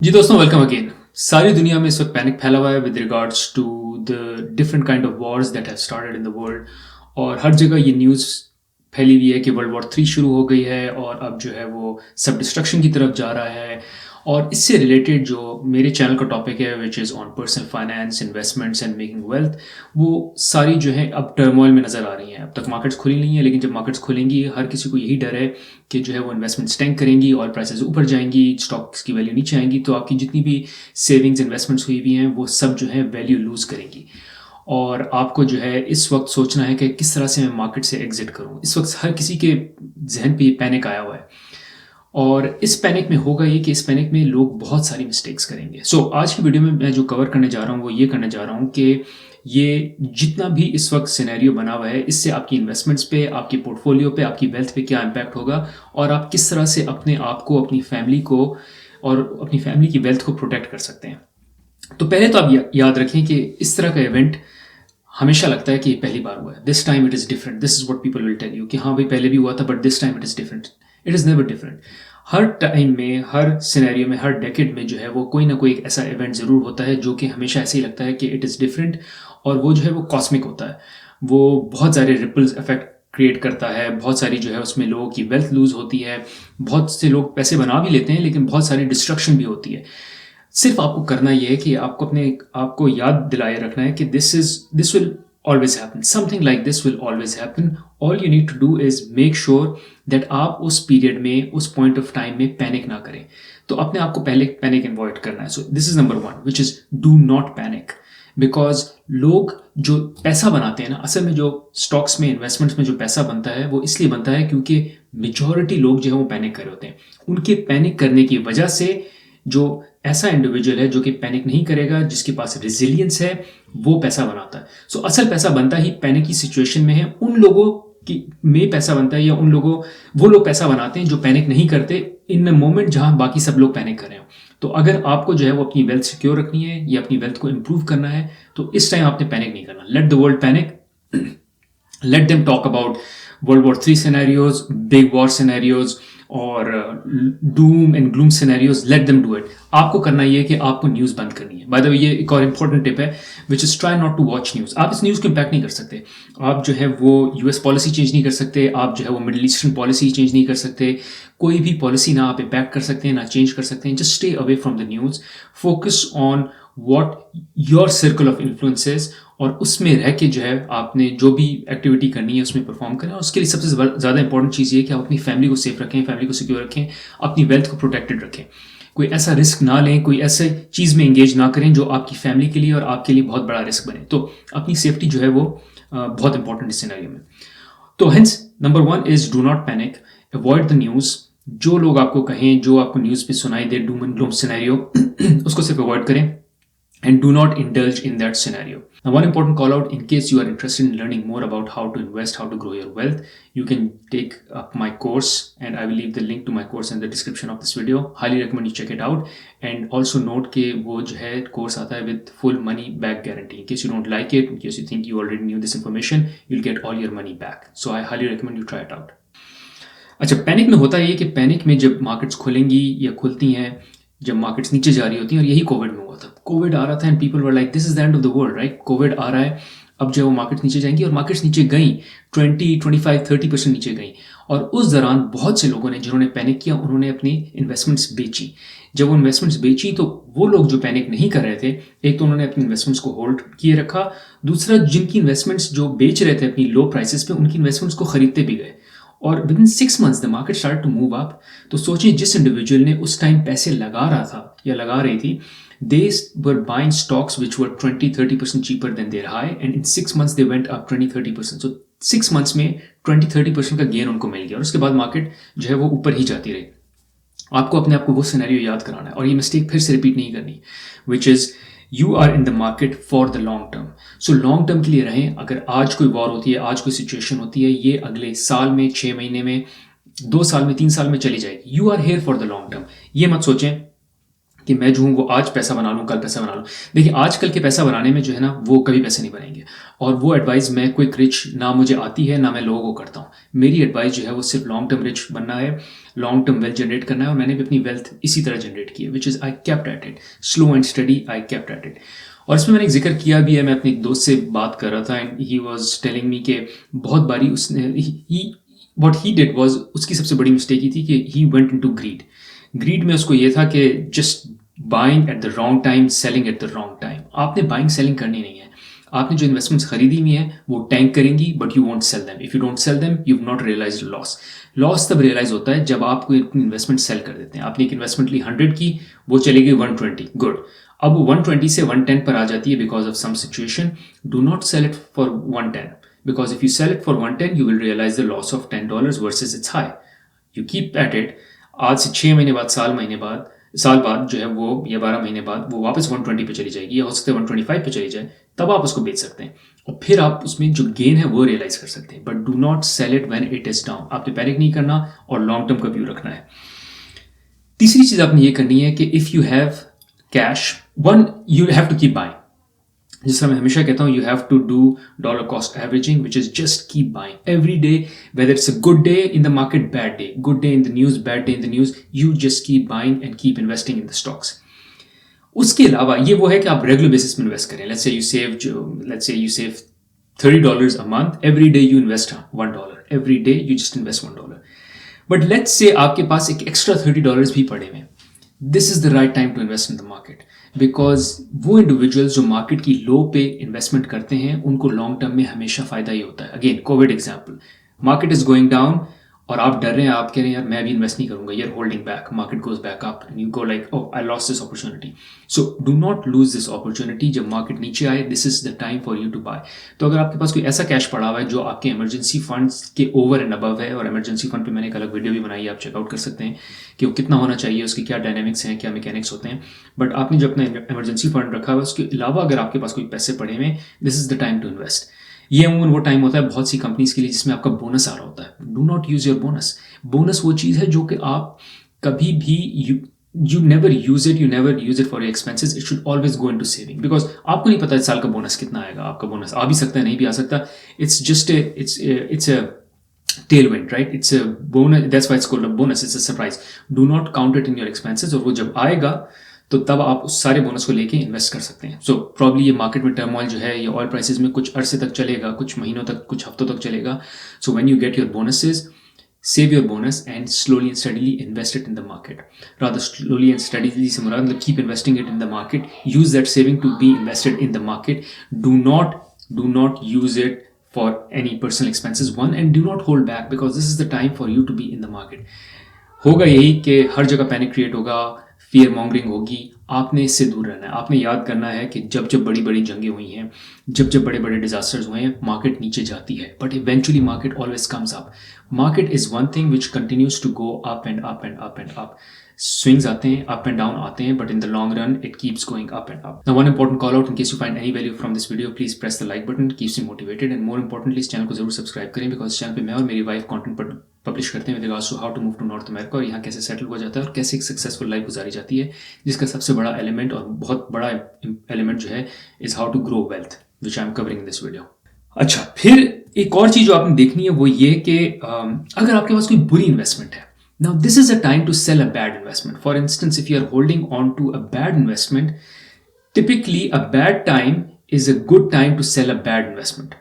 जी दोस्तों, welcome again. सारी दुनिया में इस वक्त पैनिक फैला हुआ है with regards to the different kind of wars that have started in the world. और हर जगह ये न्यूज़ फैली हुई है कि वर्ल्ड वॉर 3 शुरू हो गई है और अब जो है वो सब डिस्ट्रक्शन की तरफ जा रहा है। और इससे रिलेटेड जो मेरे चैनल का टॉपिक है which is on personal finance, investments and making wealth, वो सारी जो है अब टर्मोइल में नज़र आ रही हैं। अब तक मार्केट्स खुली नहीं है, लेकिन जब मार्केट्स खुलेंगी हर किसी को यही डर है कि जो है वो इन्वेस्टमेंट्स टैंक करेंगी, ऑयल प्राइसेस ऊपर जाएंगी, स्टॉक्स की वैल्यू नीचे आएंगी, तो आपकी जितनी भी सेविंग्स इन्वेस्टमेंट्स हुई हुई हैं वो सब जो है वैल्यू लूज़ करेंगी। और आपको जो है इस वक्त सोचना है कि किस तरह से मैं मार्केट से एग्जिट करूं। इस वक्त हर किसी के जहन पे ये पैनिक आया हुआ है और इस पैनिक में होगा ये कि इस पैनिक में लोग बहुत सारी मिस्टेक्स करेंगे। सो आज की वीडियो में मैं जो कवर करने जा रहा हूँ वो ये करने जा रहा हूँ कि ये जितना भी इस वक्त सिनेरियो बना हुआ है इससे आपकी इन्वेस्टमेंट्स पे, आपकी पोर्टफोलियो पे, आपकी वेल्थ पे क्या इम्पैक्ट होगा और आप किस तरह से अपने आप को, अपनी फैमिली को और अपनी फैमिली की वेल्थ को प्रोटेक्ट कर सकते हैं। तो पहले तो आप याद रखें कि इस तरह का इवेंट हमेशा लगता है कि ये पहली बार हुआ है। This time it is different, this is what people will tell you कि हाँ भाई पहले भी हुआ था but this time it is different. It is never different. हर टाइम में, हर सिनेरियो में, हर डेकेड में जो है वो कोई ना कोई एक ऐसा इवेंट ज़रूर होता है जो कि हमेशा ऐसे ही लगता है कि इट इज़ डिफरेंट। और वो जो है वो कॉस्मिक होता है, वो बहुत सारे रिपल्स इफेक्ट क्रिएट करता है, बहुत सारी जो है उसमें लोगों की वेल्थ लूज होती है, बहुत से लोग पैसे बना भी लेते हैं लेकिन बहुत सारी डिस्ट्रक्शन भी होती है। सिर्फ आपको करना यह है कि आपको अपने आपको याद दिलाए रखना है कि this will always happen, something like this will always happen. All you need to do is make sure that आप उस पीरियड में, उस पॉइंट ऑफ टाइम में पैनिक ना करें। तो अपने आप को पहले पैनिक अवॉइड करना है। So this is number 1 which is do not panic. Because लोग जो पैसा बनाते हैं ना, असल में जो स्टॉक्स में, इन्वेस्टमेंट्स में जो पैसा बनता है वो इसलिए बनता है क्योंकि मेजॉरिटी लोग जो है वो पैनिक कर रहे होते हैं। उनके पैनिक करने की वजह से जो ऐसा इंडिविजुअल है जो कि पैनिक नहीं करेगा, जिसके पास रेजिलियंस है, वो पैसा बनाता है। सो असल पैसा बनता ही पैनिक की सिचुएशन में है। उन लोगों की में पैसा बनता है, या वो लोग पैसा बनाते हैं जो पैनिक नहीं करते इन अ मोमेंट जहां बाकी सब लोग पैनिक कर रहे हो। तो अगर आपको जो है वो अपनी वेल्थ सिक्योर रखनी है या अपनी वेल्थ को इंप्रूव करना है तो इस टाइम आपने पैनिक नहीं करना। Let the world panic, let them talk about world war 3 scenarios, big war scenarios और doom and gloom scenarios, let them do it. आपको करना ये है कि आपको न्यूज़ बंद करनी है। बाय द वे ये एक और इंपॉर्टेंट टिप है which is try not to watch news. आप इस न्यूज़ को इम्पैक्ट नहीं कर सकते। आप जो है वो यूएस पॉलिसी चेंज नहीं कर सकते, आप जो है वो मिडिल ईस्टर्न पॉलिसी चेंज नहीं कर सकते। कोई भी पॉलिसी ना आप इम्पैक्ट कर सकते हैं ना चेंज कर सकते हैं। Just stay away from the news, focus on what your circle of influences, और उसमें रह के जो है आपने जो भी एक्टिविटी करनी है उसमें परफॉर्म करें। और उसके लिए सबसे ज़्यादा इंपॉर्टेंट चीज़ ये है कि आप अपनी फैमिली को सेफ रखें, फैमिली को सिक्योर रखें, अपनी वेल्थ को प्रोटेक्टेड रखें। कोई ऐसा रिस्क ना लें, कोई ऐसे चीज़ में एंगेज ना करें जो आपकी फैमिली के लिए और आपके लिए बहुत बड़ा रिस्क बने। तो अपनी सेफ्टी जो है वो बहुत इंपॉर्टेंट इस सिनेरियो में। तो hence number 1 is do not panic, avoid the news. जो लोग आपको कहें, जो आपको न्यूज़ पे सुनाई दे डूम एंड ग्लूम सिनेरियो, उसको सिर्फ अवॉइड करें and do not indulge in that scenario. Now, one important call out: in case you are interested in learning more about how to invest, how to grow your wealth, you can take up my course, and I will leave the link to my course in the description of this video. Highly recommend you check it out. And also note कि वो जो है course आता है with full money back guarantee. In case you don't like it, in case you think you already knew this information, you'll get all your money back. So I highly recommend you try it out. अच्छा, panic में होता है ये कि panic में जब markets खुलेंगी या खुलती हैं, जब मार्केट्स नीचे जा रही होती हैं, और यही कोविड में हुआ था। कोविड आ रहा था and people were like this is the end of the world, right? Covid आ रहा है, अब जो वो मार्केट्स नीचे जाएंगी, और मार्केट्स नीचे गई 20, 25, 30% नीचे गई। और उस दौरान बहुत से लोगों ने, जिन्होंने पैनिक किया, उन्होंने अपनी इन्वेस्टमेंट्स बेची। जब वो इन्वेस्टमेंट्स बेची तो वो लोग जो पैनिक नहीं कर रहे थे, एक तो उन्होंने अपनी इन्वेस्टमेंट्स को होल्ड किए रखा, दूसरा जिनकी इन्वेस्टमेंट्स जो बेच रहे थे अपनी लो प्राइसेस पे, उनकी इन्वेस्टमेंट्स को खरीदते भी गए। और within 6 months the market start to move up. तो सोचिए, जिस इंडिविजुअल ने उस टाइम पैसे लगा रहा था या लगा रही थी, they were buying stocks which were 20-30% cheaper than their high, and in 6 months they went up 20-30%. So 6 months में 20-30% का गेन उनको मिल गया, और उसके बाद मार्केट जो है वो ऊपर ही जाती रही। आपको अपने आप को वो सिनेरियो याद कराना है और ये मिस्टेक फिर से रिपीट नहीं करनी, which is you are in the market for the long term. So long term के लिए रहें। अगर आज कोई वॉर होती है, आज कोई सिचुएशन होती है, ये अगले साल में, 6 महीने में, 2 साल में, 3 साल में चली जाएगी। You are here for the long term. ये मत सोचें कि मैं जो हूँ वो आज पैसा बना लूँ, कल पैसा बना लूँ। देखिए आजकल के पैसा बनाने में जो है ना वो कभी पैसे नहीं बनेंगे, और वो एडवाइस मैं क्विक रिच ना मुझे आती है ना मैं लोगों को करता हूँ। मेरी एडवाइस जो है वो सिर्फ लॉन्ग टर्म रिच बनना है, लॉन्ग टर्म वेल्थ जनरेट करना है, और मैंने भी अपनी वेल्थ इसी तरह जनरेट की है, which is I kept at it, slow and study I kept at it. और इसमें मैंने एक जिक्र किया भी है, मैं अपने एक दोस्त से बात कर रहा था and he was telling me कि बहुत बारी उसने व्हाट ही डिड वाज, उसकी सबसे बड़ी मिस्टेक ये थी कि ही वेंट इनटू ग्रीड में उसको ये था कि just buying at the wrong time, selling at the wrong time. आपने बाइंग सेलिंग करनी नहीं है, आपने जो इन्वेस्टमेंट्स खरीदी हुई हैं वो टैंक करेंगी, but you won't sell them. If you don't sell them you have not realised loss तब रियलाइज होता है जब आप कोई इन्वेस्टमेंट सेल कर देते हैं। आपने एक इन्वेस्टमेंट ली 100 की, वो चली गई 120, गुड। अब वो 120 से 110 पर आ जाती है because of some situation. Do not sell it for 110, because if you sell it for 110 you will realize the loss of $10 versus its high. You keep at it, आज से 6 महीने बाद, साल बाद जो है वो, या 12 महीने बाद वो वापस 120 पे चली जाएगी, या हो सकता है 125 पे चली जाए, तब आप उसको बेच सकते हैं और फिर आप उसमें जो गेन है वो रियलाइज कर सकते हैं। But do not sell it when it is down. आपने पैनिक नहीं करना और लॉन्ग टर्म का व्यू रखना है। तीसरी चीज आपने ये करनी है कि if you have cash, one you have to keep buying. जिस तरह मैं हमेशा कहता हूँ, you have to do dollar cost averaging, which is just keep buying every day, whether it's a good day in the market, bad day, good day in the news, bad day in the news, you just keep buying and keep investing in the stocks. उसके अलावा ये वो है कि आप regular basis में invest करें। Let's say you save $30 a month, every day you invest $1, every day you just invest $1. But let's say आपके पास एक एक्स्ट्रा $30 भी पड़े हुए, this is the right time to invest in the market, because वो individuals जो market की low पे investment करते हैं उनको लॉन्ग टर्म में हमेशा फायदा ही होता है। Again Covid example, market is going down और आप डर रहे हैं, आप कह रहे हैं यार मैं भी इन्वेस्ट नहीं करूंगा, you're holding back, market goes back up and you go like oh I lost this opportunity. So do not lose this opportunity. जब मार्केट नीचे आए, this is the time for you to buy. तो अगर आपके पास कोई ऐसा cash पड़ा हुआ है जो आपके इमरजेंसी फंड्स के ओवर एंड अबव है, और इमरजेंसी फंड पे मैंने एक अलग वीडियो भी बनाई है, आप चेकआउट कर सकते हैं कि वो कितना होना चाहिए, उसके क्या डायनेमिक्स हैं, क्या मैकेनिक्स होते हैं। बट आपने जो अपना इमरजेंसी फंड रखा हुआ है उसके अलावा अगर आपके पास कोई पैसे पड़े हुए, this is the time to invest. ये अमूमन वो टाइम होता है बहुत सी कंपनीज के लिए जिसमें आपका बोनस आ रहा होता है। Do not use your bonus. Bonus वो चीज़ है जो कि आप कभी भी you never use it for your expenses. It should always go into saving, because आपको नहीं पता इस साल का बोनस कितना आएगा। आपका बोनस आ भी सकता है, नहीं भी आ सकता। It's just it's a tailwind, right? It's a bonus. That's why it's called a bonus. It's a surprise. Do not count it in your expenses. और वो जब आएगा तो तब आप उस सारे बोनस को लेके इन्वेस्ट कर सकते हैं। सो प्रॉब्ली ये मार्केट में टर्मोइल जो है, ये ऑयल प्राइसेस में कुछ अरसे तक चलेगा, कुछ महीनों तक, कुछ हफ्तों तक चलेगा। So when you get your bonuses, save your bonus and slowly and steadily invest it in the market. Rather slowly and steadily से मुराद मतलब keep investing it in the market. Use that saving to be invested in the market. Do not use it for any personal expenses, one, and do not hold back because this is the time for you to be in the market. होगा यही कि हर जगह panic create होगा, fear mongering होगी। आपने इससे दूर रहना है। आपने याद करना है कि जब जब बड़ी बड़ी जंगें हुई हैं, जब जब बड़े बड़े डिजास्टर्स हुए हैं, मार्केट नीचे जाती है, but eventually market always comes up. Market is one thing which continues to go up and up and up and up. Swings आते हैं, अप एंड डाउन आते हैं, but in the long run it keeps going up and up. Now one important call out, in case you find any value from this video, please press the like button, keeps you motivated, and more importantly इस channel को जरूर subscribe करें, because इस channel पे मैं और मेरी wife content publish करते हैं with regards to how to move to North America, और यहाँ कैसे सेटल हो जाता है और कैसे एक सक्सेसफुल लाइफ गुजारी जाती है, जिसका सबसे बड़ा एलिमेंट और बहुत बड़ा एलिमेंट जो है is how to grow wealth, which I am covering in this video. अच्छा, फिर एक और चीज जो आपने देखनी है वो ये कि अगर आपके पास कोई बुरी इन्वेस्टमेंट है, now this is a time to sell a bad investment. For instance, if you are holding on to a bad investment, typically a bad time is a good time to sell a bad investment.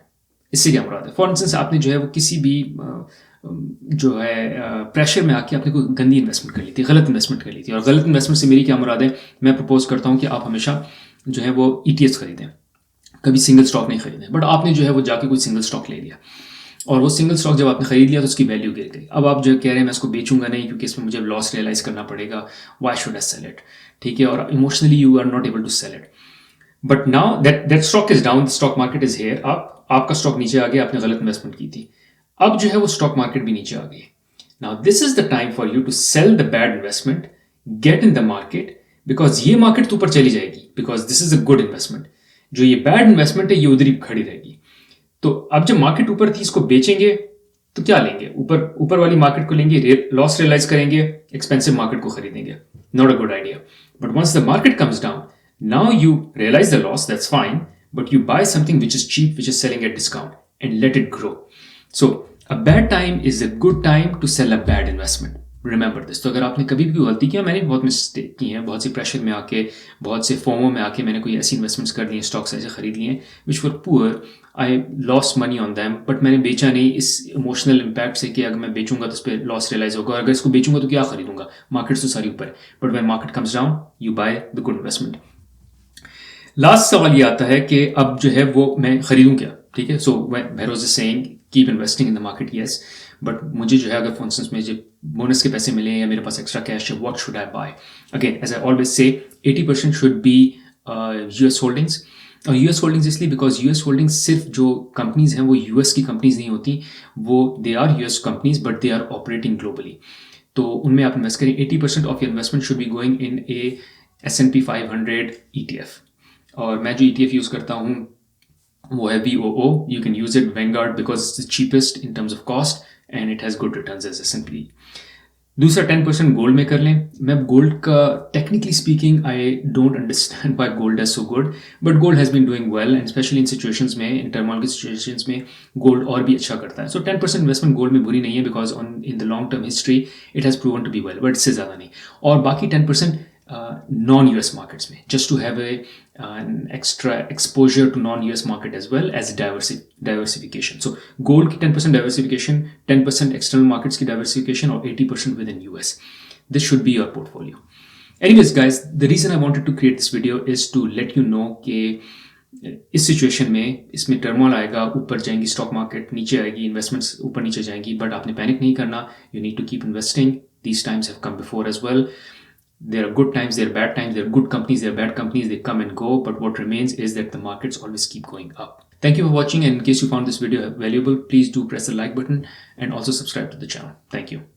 इससे क्या मुराद है? For instance आपने जो है वो किसी भी जो है प्रेशर में आके आपने कोई गंदी इन्वेस्टमेंट कर ली थी, गलत इन्वेस्टमेंट कर ली थी। और गलत इन्वेस्टमेंट से मेरी क्या मुराद है, मैं प्रपोज करता हूँ कि आप हमेशा जो है वो ETFs खरीदें, कभी सिंगल स्टॉक नहीं खरीदें। बट आपने जो है वो जाके कोई सिंगल स्टॉक ले लिया, और वो सिंगल स्टॉक जब आपने खरीद लिया तो उसकी वैल्यू गिर गई। अब आप जो कह रहे हैं मैं इसको बेचूंगा नहीं क्योंकि इसमें मुझे लॉस रियलाइज करना पड़ेगा, why should I sell it, ठीक है, और emotionally you are not able to sell it. But now that stock is down, the stock market is here, आपका स्टॉक नीचे आ गया, आपने गलत इन्वेस्टमेंट की थी, अब जो है वो स्टॉक मार्केट भी नीचे आ गई। Now this is the time for you to sell the bad investment, get in the market, because ये मार्केट तो ऊपर चली जाएगी, because this is a good investment. जो ये बैड इन्वेस्टमेंट है ये उधर ही खड़ी रहेगी। तो अब जब मार्केट ऊपर थी, इसको बेचेंगे तो क्या लेंगे? ऊपर ऊपर वाली मार्केट को लेंगे, लॉस रियलाइज करेंगे, एक्सपेंसिव मार्केट को खरीदेंगे? Not a good idea. But once the market comes down, now you realize the loss, that's fine, but you buy something which is cheap, which is selling at discount, and let it grow. So a bad time is a good time to sell a bad investment. Remember this. तो अगर आपने कभी भी गलती किया, मैंने बहुत mistake की हैं, बहुत सी प्रेशर में आके, बहुत से फोमो में आके मैंने कोई ऐसी इन्वेस्टमेंट्स कर लिए, स्टॉक्स ऐसे खरीद लिए which were poor, I loss money on them, but मैंने बेचा नहीं इस इमोशनल इम्पैक्ट से कि अगर मैं बेचूंगा तो उस पर लॉस रियलाइज होगा, और अगर इसको बेचूंगा तो क्या खरीदूंगा, मार्केट तो सारी ऊपर है. But when market comes down, you by the good investment. Last सवाल ये आता है कि अब जो है वो मैं खरीदूं क्या? ठीक है, so Bhairoj is saying keep investing in the market, yes, but मुझे जो है अगर फॉर इंस्टेंस मुझे बोनस के पैसे मिले या मेरे पास एक्स्ट्रा कैश है, what should I buy? Again as I always say 80% should be US holdings. और यूएस होल्डिंग्स इसलिए बिकॉज यूएस होल्डिंग्स सिर्फ जो कंपनीज हैं वो यूएस की कंपनीज नहीं होती, वो they are US companies but they are operating globally. तो उनमें आप इन्वेस्ट करें. 80% of your investment should be going in a S&P 500 ETF. और मैं जो ETF यूज़ करता हूँ वो है VOO. You can use it Vanguard because it's the cheapest in terms of cost and it has good returns as S&P. दूसरा 10% gold में कर लें. मैं गोल्ड का technically speaking I don't understand why gold is so good, but gold has been doing well and especially in situations में, in turmoil की situations में gold और भी अच्छा करता है. सो 10% इन्वेस्टमेंट गोल्ड में बुरी नहीं है because in the long term history it has proven to be well, but इससे ज़्यादा नहीं. और बाकी 10% non-US markets में, just to have an extra exposure to non-US market as well as diversification. So gold की 10% diversification, 10% external markets की diversification और 80% within US. This should be your portfolio. Anyways guys, the reason I wanted to create this video is to let you know कि इस situation में इसमें turmoil आएगा, ऊपर जाएंगी स्टॉक मार्केट, नीचे आएगी, इन्वेस्टमेंट्स ऊपर नीचे जाएंगी, बट आपने पैनिक नहीं करना. You need to keep investing. These times have come before as well. There are good times, there are bad times, there are good companies, there are bad companies, they come and go, but what remains is that the markets always keep going up. Thank you for watching, and in case you found this video valuable, please do press the like button and also subscribe to the channel. Thank you.